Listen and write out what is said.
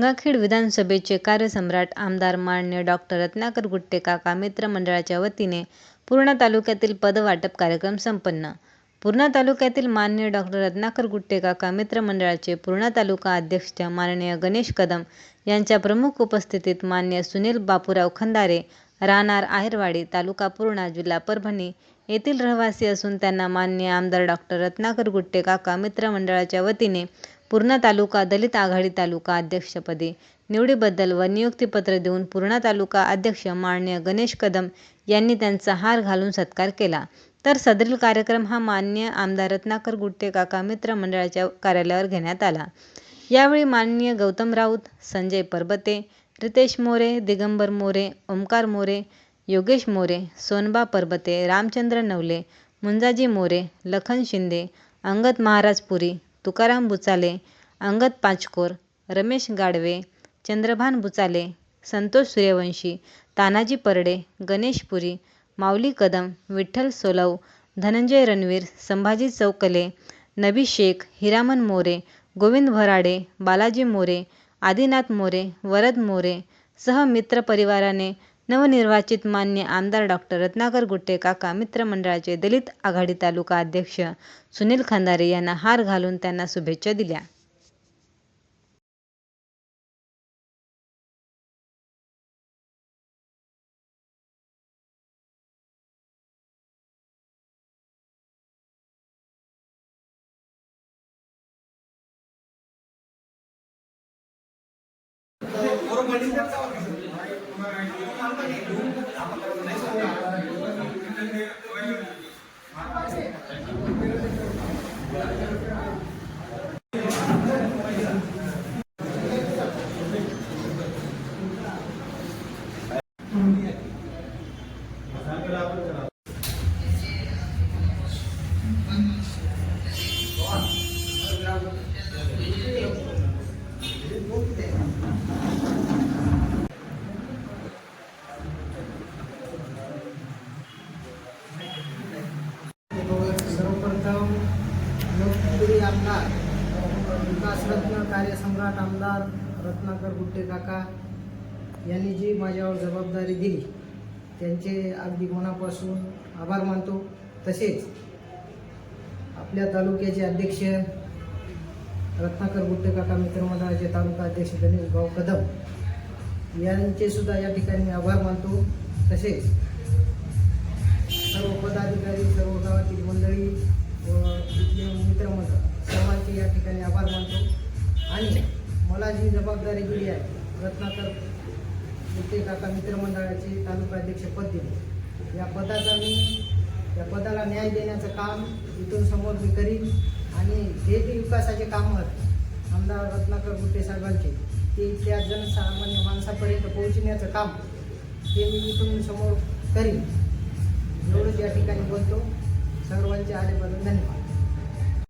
गंगाखेड विधानसभेचे कार्यसम्राट आमदार माननीय डॉक्टर रत्नाकर गुट्टे काका मित्र मंडळाच्या वतीने पूर्णा तालुक्यातील पदवाटप कार्यक्रम संपन्न। पूर्णा तालुक्यातील माननीय डॉक्टर रत्नाकर गुट्टे काका मित्र मंडळाचे पूर्णा तालुका अध्यक्ष माननीय गणेश कदम यांच्या प्रमुख उपस्थितीत माननीय सुनील बापूराव खंदारे राहणार आहेरवाडी तालुका पूर्णा जिल्हा परभणी येथील रहिवासी असून त्यांना माननीय आमदार डॉक्टर रत्नाकर गुट्टे काका मित्र मंडळाच्या वतीने पूर्णा तालुका दलित आघाडी तालुका अध्यक्षपदी निवडीबद्दल व नियुक्तीपत्र देऊन पूर्णा तालुका अध्यक्ष माननीय गणेश कदम यांनी त्यांचा हार घालून सत्कार केला। तर सदरील कार्यक्रम हा माननीय आमदार रत्नाकर गुट्टे काका मित्र मंडळाच्या कार्यालयावर घेण्यात आला। यावेळी माननीय गौतम राऊत, संजय परबते, रितेश मोरे, दिगंबर मोरे, ओमकार मोरे, योगेश मोरे, सोनबा परबते, रामचंद्र नवले, मुंजाजी मोरे, लखन शिंदे, अंगद महाराजपुरी, तुकाराम बुचाले, अंगद पाचकोर, रमेश गाडवे, चंद्रभान बुचाले, संतोष सूर्यवंशी, तानाजी परडे, गणेश पुरी, माऊली कदम, विठ्ठल सोलव, धनंजय रणवीर, संभाजी चौकले, नबी शेख, हिरामन मोरे, गोविंद भराडे, बालाजी मोरे, आदिनाथ मोरे, वरद मोरे सह मित्र परिवाराने नवनिर्वाचित मान्य आमदार डॉक्टर रत्नाकर गुट्टे काका मित्र मंडळाचे दलित आघाडी तालुका अध्यक्ष सुनील खंदारे यांना हार घालून त्यांना शुभेच्छा दिल्या। आमदार विकासरत्न कार्यसम्राट आमदार रत्नाकर गुट्टे काका यांनी जी माझ्यावर जबाबदारी दिली त्यांचे अगदी मनापासून आभार मानतो। तसेच आपल्या तालुक्याचे अध्यक्ष रत्नाकर गुट्टे काका मित्र मंडळाचे तालुका अध्यक्ष गणेश भाऊ कदम यांचे सुद्धा या ठिकाणी आभार मानतो। तसेच सर्व पदाधिकारी, सर्व गावातील मंडळी व इथले मित्रमंडळ सर्वांचे या ठिकाणी आभार मानतो। आणि मला जी जबाबदारी दिली आहे रत्नाकर गुट्टे काका मित्रमंडळाचे तालुका अध्यक्षपद दिले, या पदाला न्याय देण्याचं काम इथून समोर मी करीन। आणि जे विकासाचे काम आमदार रत्नाकर गुट्टे साहेबांचे ते त्या जनसामान्य माणसापर्यंत पोहोचण्याचं काम ते मी इथून समोर करीन। एवढंच या ठिकाणी बोलतो। सर्वांचे आलेबद्दल धन्यवाद।